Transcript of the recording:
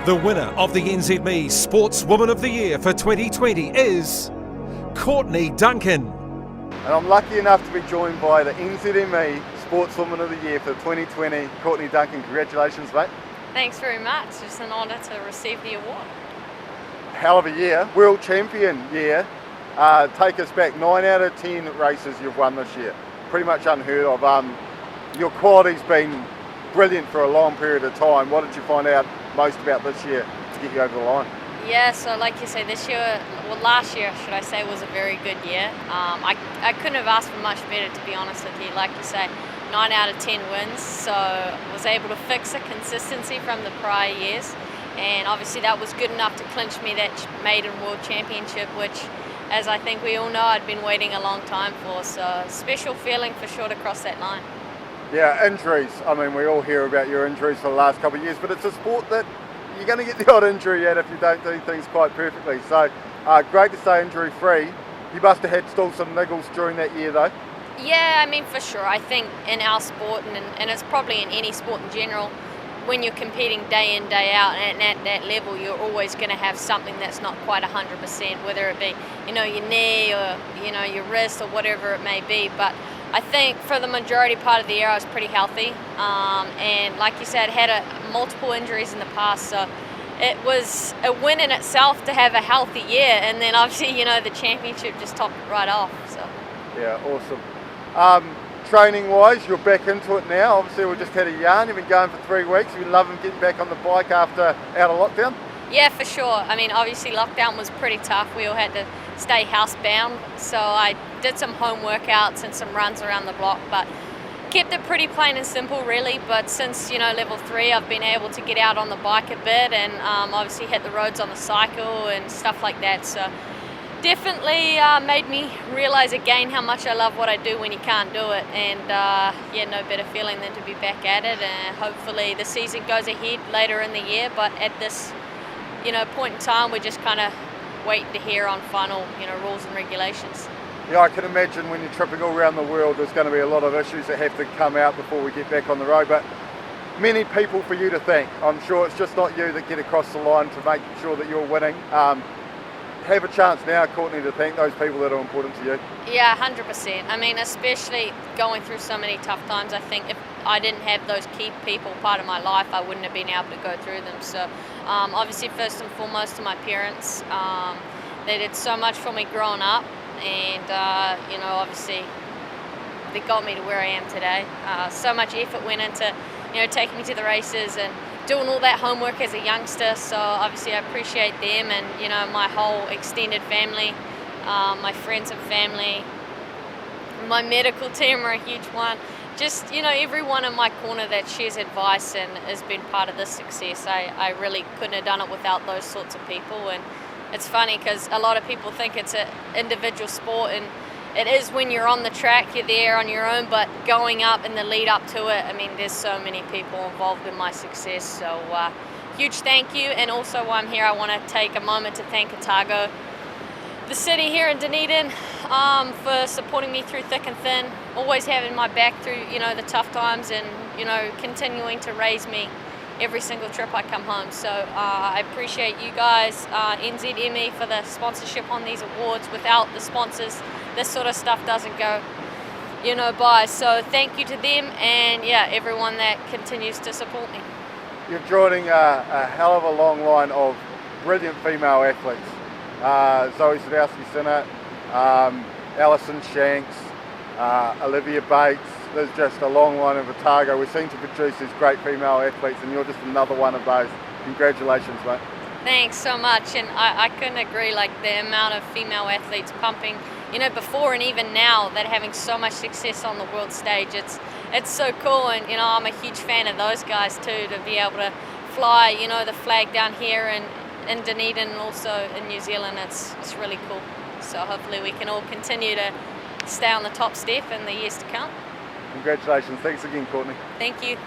The winner of the NZME Sportswoman of the Year for 2020 is Courtney Duncan. And I'm lucky enough to be joined by the NZME Sportswoman of the Year for 2020, Courtney Duncan. Congratulations, mate. Thanks very much. It's an honour to receive the award. Hell of a year, world champion year. Take us back, 9 out of 10 races you've won this year. Pretty much unheard of. Your quality's been brilliant for a long period of time. What did you find out most about this year to get you over the line? Yeah, so like you say, last year, should I say, was a very good year. I couldn't have asked for much better, to be honest with you. Like you say, 9 out of 10 wins, so was able to fix the consistency from the prior years, and obviously that was good enough to clinch me that maiden world championship, which, as I think we all know, I'd been waiting a long time for, so special feeling for sure to cross that line. Yeah, injuries. I mean, we all hear about your injuries for the last couple of years, but it's a sport that you're going to get the odd injury yet if you don't do things quite perfectly. So great to stay injury free. You must have had still some niggles during that year though. Yeah, I mean, for sure. I think in our sport, and it's probably in any sport in general, when you're competing day in, day out, and at that level, you're always going to have something that's not quite 100%, whether it be, your knee or, your wrist or whatever it may be. But I think for the majority part of the year, I was pretty healthy. And like you said, had multiple injuries in the past, so it was a win in itself to have a healthy year. And then obviously, the championship just topped it right off. So yeah, awesome. Training wise, you're back into it now. Obviously, we just had a yarn. You've been going for 3 weeks. You've been loving getting back on the bike after out of lockdown. Yeah, for sure. I mean, obviously lockdown was pretty tough. We all had to stay housebound, so I did some home workouts and some runs around the block, but kept it pretty plain and simple really. But since level 3, I've been able to get out on the bike a bit, and obviously hit the roads on the cycle and stuff like that, so definitely made me realise again how much I love what I do when you can't do it, and no better feeling than to be back at it. And hopefully the season goes ahead later in the year, but at this point in time, we're just kind of waiting to hear on final rules and regulations. Yeah, I can imagine when you're tripping all around the world, there's going to be a lot of issues that have to come out before we get back on the road, but many people for you to thank. I'm sure it's just not you that get across the line to make sure that you're winning. Have a chance now, Courtney, to thank those people that are important to you. Yeah, 100%. I mean, especially going through so many tough times, I think if I didn't have those key people part of my life, I wouldn't have been able to go through them. So obviously, first and foremost, to my parents. They did so much for me growing up, and obviously they got me to where I am today. So much effort went into taking me to the races and doing all that homework as a youngster, so obviously I appreciate them, and my whole extended family, my friends and family, my medical team are a huge one. Just everyone in my corner that shares advice and has been part of this success. I really couldn't have done it without those sorts of people. And it's funny because a lot of people think it's an individual sport, and it is when you're on the track, you're there on your own, but going up in the lead up to it, I mean, there's so many people involved in my success. So huge thank you. And also while I'm here, I want to take a moment to thank Otago, the city here in Dunedin, for supporting me through thick and thin, always having my back through, the tough times, and, continuing to raise me every single trip I come home. So I appreciate you guys, NZME, for the sponsorship on these awards. Without the sponsors, this sort of stuff doesn't go, by. So thank you to them, and everyone that continues to support me. You're joining a hell of a long line of brilliant female athletes. Zoe Sadowski-Sinnott, Alison Shanks, Olivia Bates. There's just a long line of Otago. We seem to produce these great female athletes, and you're just another one of those. Congratulations, mate. Thanks so much, and I couldn't agree. Like the amount of female athletes pumping, before and even now, that are having so much success on the world stage. It's so cool, and I'm a huge fan of those guys too, to be able to fly, the flag down here and in Dunedin and also in New Zealand. It's really cool. So hopefully we can all continue to stay on the top step in the years to come. Congratulations. Thanks again, Courtney. Thank you.